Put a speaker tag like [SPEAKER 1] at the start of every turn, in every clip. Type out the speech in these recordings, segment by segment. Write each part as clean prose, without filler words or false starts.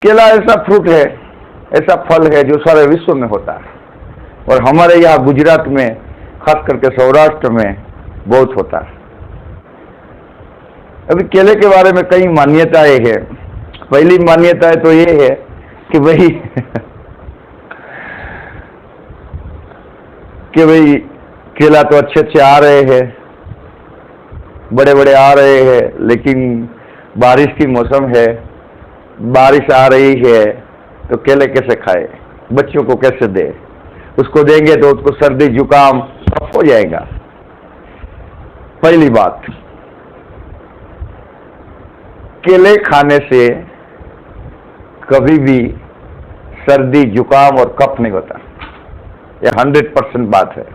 [SPEAKER 1] केला ऐसा फ्रूट है, ऐसा फल है जो सारे विश्व में होता है, और हमारे यहाँ गुजरात में, खास करके सौराष्ट्र में बहुत होता है। अभी केले के बारे में कई मान्यताएं हैं। पहली मान्यता तो ये है कि भाई केला तो अच्छे अच्छे आ रहे हैं, बड़े बड़े आ रहे हैं, लेकिन बारिश की मौसम है, बारिश आ रही है, तो केले कैसे खाए, बच्चों को कैसे दे, उसको देंगे तो उसको सर्दी जुकाम हो जाएगा। पहली बात, केले खाने से कभी भी सर्दी जुकाम और कफ नहीं होता, यह 100% बात है।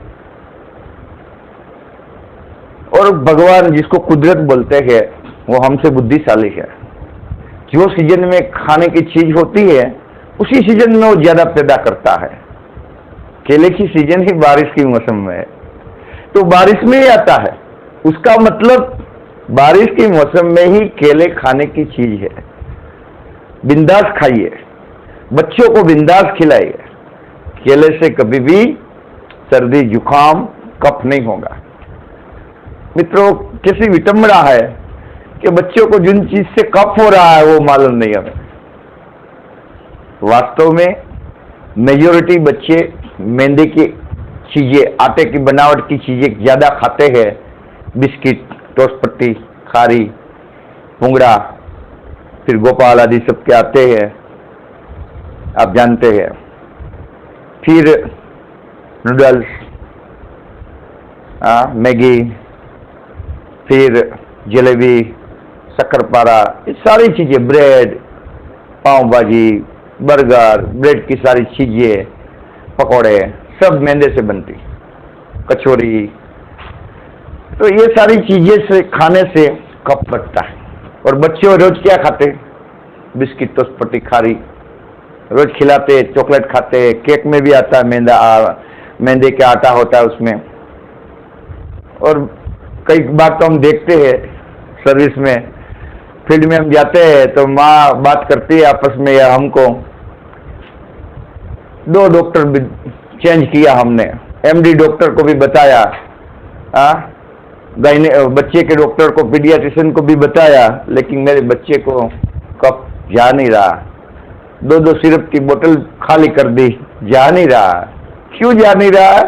[SPEAKER 1] और भगवान जिसको कुदरत बोलते हैं वो हमसे बुद्धिशाली है। जो सीजन में खाने की चीज होती है उसी सीजन में वो ज्यादा पैदा करता है। केले की सीजन ही बारिश की मौसम में है, तो बारिश में ही आता है, उसका मतलब बारिश की मौसम में ही केले खाने की चीज है। बिंदास खाइए, बच्चों को बिंदास खिलाइए, केले से कभी भी सर्दी जुकाम कफ नहीं होगा। मित्रों, कैसी विटंबना है कि बच्चों को जिन चीज से कफ हो रहा है वो मालूम नहीं हमें। वास्तव में मेजॉरिटी बच्चे मैदे की चीजें, आटे की बनावट की चीजें ज्यादा खाते हैं। बिस्किट, टोस्ट पट्टी, खारी, पुंगड़ा, फिर गोपाल आदि सबके आते हैं, आप जानते हैं। फिर नूडल्स, मैगी, फिर जलेबी, शक्करपारा, ये सारी चीजें, ब्रेड, पाव भाजी, बर्गर, ब्रेड की सारी चीजें, पकौड़े, सब मैदे से बनती, कचौरी, तो ये सारी चीजें से खाने से कफ बढ़ता है। और बच्चे रोज क्या खाते? बिस्किट, टोस्ट पट्टी, खारी रोज खिलाते, चॉकलेट खाते, केक में भी आता है मैदे का आटा होता है उसमें। और कई बार तो हम देखते हैं सर्विस में, फील्ड में हम जाते हैं तो माँ बात करती है आपस में, या हमको 2 डॉक्टर चेंज किया हमने, एमडी डॉक्टर को भी बताया, बच्चे के डॉक्टर को, पीडियाट्रिशियन को भी बताया, लेकिन मेरे बच्चे को कफ जा नहीं रहा। 2 सिरप की बोतल खाली कर दी, जा नहीं रहा। क्यों जा नहीं रहा?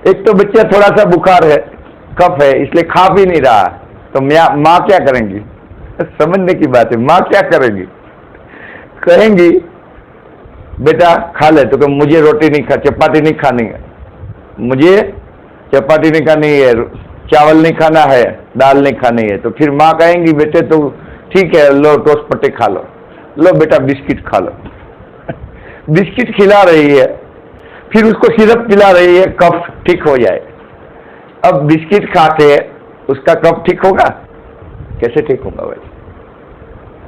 [SPEAKER 1] एक तो बच्चा थोड़ा सा बुखार है, कफ है, इसलिए खा भी नहीं रहा, तो माँ क्या करेंगी? समझने की बात है, माँ क्या करेंगी? कहेंगी बेटा खा ले, तो मुझे रोटी नहीं चपाती नहीं खानी है, मुझे चपाती नहीं खानी है, चावल नहीं खाना है, दाल नहीं खानी है। तो फिर माँ कहेंगी बेटे तो ठीक है, लो टोस्ट पट्टी खा लो बेटा बिस्किट खा लो। बिस्किट खिला रही है, फिर उसको सिरप पिला रही है, कफ ठीक हो जाए। अब बिस्किट खा के उसका कफ ठीक होगा? कैसे ठीक होगा भाई?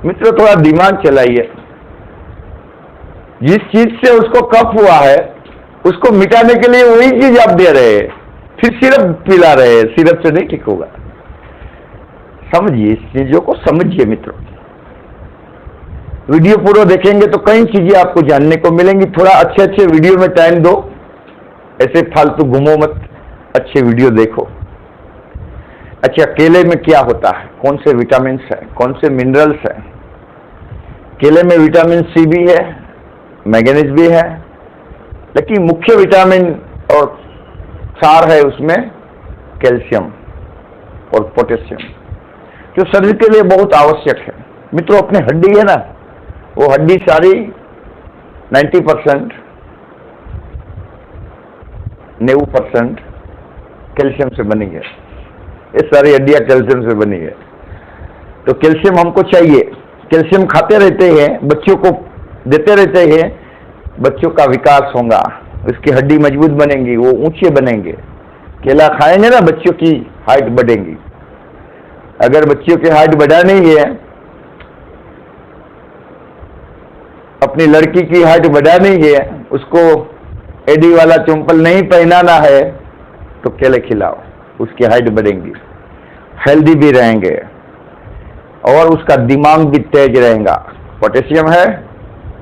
[SPEAKER 1] मित्रों, थोड़ा दिमाग चलाइए। जिस चीज से उसको कफ हुआ है उसको मिटाने के लिए वही चीज आप दे रहे हैं, फिर सिरप पिला रहे हैं, सिरप से नहीं ठीक होगा। समझिए, इस चीजों को समझिए मित्रों। वीडियो पूरा देखेंगे तो कई चीजें आपको जानने को मिलेंगी। थोड़ा अच्छे वीडियो में टाइम दो, ऐसे फालतू घूमो मत, अच्छे वीडियो देखो। अच्छा, केले में क्या होता है, कौन से विटामिन है, कौन से मिनरल्स है? केले में विटामिन सी भी है, मैंगनीज भी है, लेकिन मुख्य विटामिन और सार है उसमें कैल्शियम और पोटेशियम, जो शरीर के लिए बहुत आवश्यक है। मित्रों, अपनी हड्डी है ना, वो हड्डी सारी 90%, 90% कैल्शियम से बनी है। ये सारी हड्डियां कैल्शियम से बनी है, तो कैल्शियम हमको चाहिए। कैल्शियम खाते रहते हैं, बच्चों को देते रहते हैं, बच्चों का विकास होगा, उसकी हड्डी मजबूत बनेंगी, वो ऊंचे बनेंगे। केला खाएंगे ना, बच्चों की हाइट बढ़ेगी। अगर बच्चों की हाइट बढ़ानी है, अपनी लड़की की हाइट बढ़ानी है, उसको एडी वाला चंपल नहीं पहनाना है, तो केले खिलाओ, उसकी हाइट बढ़ेंगी, हेल्दी भी रहेंगे और उसका दिमाग भी तेज रहेगा। पोटेशियम है,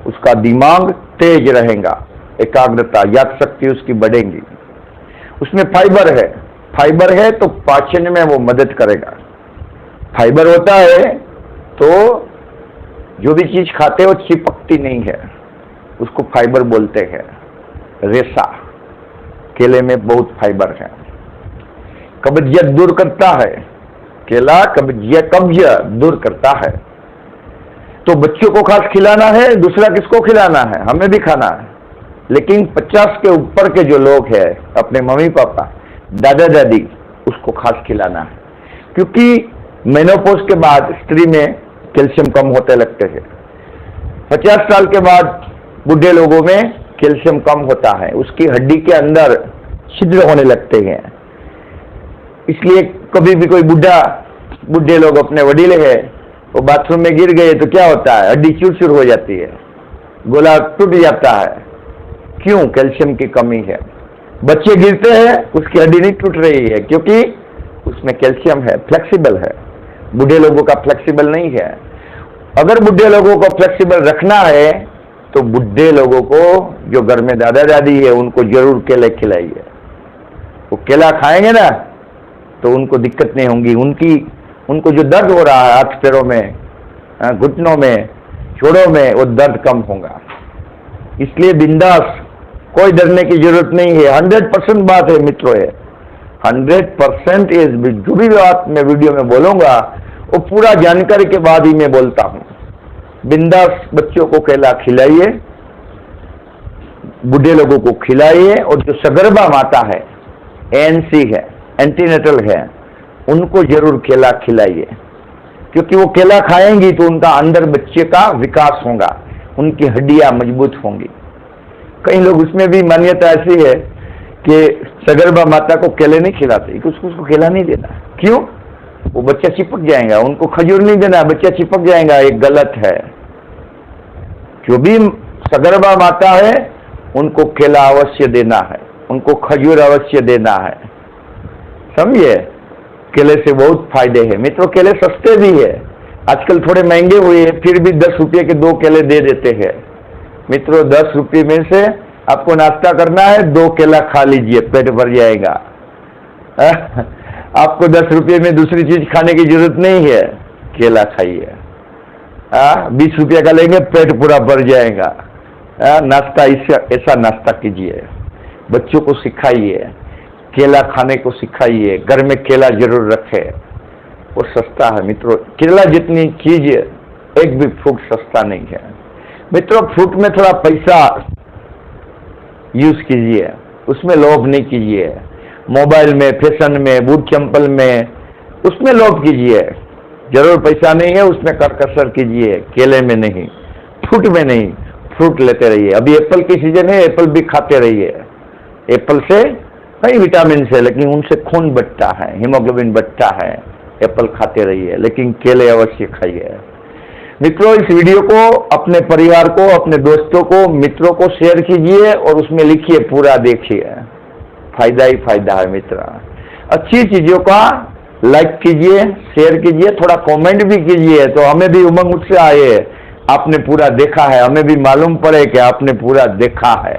[SPEAKER 1] उसका दिमाग तेज रहेगा, एकाग्रता, याद शक्ति उसकी बढ़ेगी। उसमें फाइबर है तो पाचन में वो मदद करेगा। फाइबर होता है तो जो भी चीज खाते हो चिपकती नहीं है, उसको फाइबर बोलते हैं। रेशा, केले में बहुत फाइबर है। कब्जियत दूर करता है केला, कब्ज दूर करता है। तो बच्चों को खास खिलाना है, दूसरा किसको खिलाना है? हमें भी खाना है। लेकिन 50 के ऊपर के जो लोग हैं, अपने मम्मी पापा, दादा दादी, उसको खास खिलाना है, क्योंकि मेनोपॉज के बाद स्त्री में कैल्शियम कम होते लगते हैं। 50 साल के बाद बूढ़े लोगों में कैल्शियम कम होता है, उसकी हड्डी के अंदर छिद्र होने लगते हैं। इसलिए कभी भी कोई बूढ़े लोग अपने वडील है, वो बाथरूम में गिर गए तो क्या होता है? हड्डी चूर हो जाती है, गोला टूट जाता है। क्यों? कैल्शियम की कमी है। बच्चे गिरते हैं, उसकी हड्डी नहीं टूट रही है, क्योंकि उसमें कैल्शियम है, फ्लेक्सिबल है। बूढ़े लोगों का फ्लेक्सिबल नहीं है। अगर बूढ़े लोगों को फ्लेक्सिबल रखना है तो बूढ़े लोगों को, जो घर में दादा दादी है, उनको जरूर केले खिलाइए। वो केला खाएंगे ना तो उनको दिक्कत नहीं होंगी। उनको जो दर्द हो रहा है हाथ पैरों में, घुटनों में, जोड़ों में, वो दर्द कम होगा। इसलिए बिंदास, कोई डरने की जरूरत नहीं है। 100% बात है मित्रों, है 100%। जो भी बात मैं वीडियो में बोलूंगा वो पूरा जानकारी के बाद ही मैं बोलता हूं। बिंदास बच्चों को केला खिलाइए, बूढ़े लोगों को खिलाइए, और जो सगर्भा माता है, ANC है, एंटीनेटल है, उनको जरूर केला खिलाइए, क्योंकि वो केला खाएंगी तो उनका अंदर बच्चे का विकास होगा, उनकी हड्डियां मजबूत होंगी। कई लोग, उसमें भी मान्यता ऐसी है कि सगर्भा माता को केले नहीं खिलाते, कि उसको केला नहीं देना। क्यों? वो बच्चा चिपक जाएगा। उनको खजूर नहीं देना, बच्चा चिपक जाएगा। ये गलत है। जो भी सगर्भा माता है उनको केला अवश्य देना है, उनको खजूर अवश्य देना है। समझिए, केले से बहुत फायदे हैं मित्रों। केले सस्ते भी है, आजकल थोड़े महंगे हुए, फिर भी 10 रुपये के 2 केले दे देते हैं मित्रों। 10 रुपये में से आपको नाश्ता करना है, 2 केला खा लीजिए, पेट भर जाएगा। आपको 10 रुपये में दूसरी चीज खाने की जरूरत नहीं है, केला खाइए। 20 रुपये का लेंगे, पेट पूरा भर जाएगा। नाश्ता ऐसा नाश्ता कीजिए, बच्चों को सिखाइए, केला खाने को सिखाइए, घर में केला जरूर रखे। वो सस्ता है मित्रों, केला जितनी चीज, एक भी फ्रूट सस्ता नहीं है मित्रों। फ्रूट में थोड़ा पैसा यूज कीजिए, उसमें लोभ नहीं कीजिए। मोबाइल में, फैशन में, बूट चंपल में, उसमें लोभ कीजिए। जरूर पैसा नहीं है, उसमें करकसर कीजिए, केले में नहीं, फ्रूट में नहीं। फ्रूट लेते रहिए। अभी एप्पल की सीजन है, एप्पल भी खाते रहिए। एप्पल से कई विटामिन है, लेकिन उनसे खून बढ़ता है, हीमोग्लोबिन बढ़ता है। एप्पल खाते रहिए, लेकिन केले अवश्य खाइए मित्रों। इस वीडियो को अपने परिवार को, अपने दोस्तों को, मित्रों को शेयर कीजिए और उसमें लिखिए, पूरा देखिए, फायदा ही फायदा है मित्र। अच्छी चीजों का लाइक कीजिए, शेयर कीजिए, थोड़ा कमेंट भी कीजिए, तो हमें भी उमंग उत्साह आए, आपने पूरा देखा है, हमें भी मालूम पड़े कि आपने पूरा देखा है।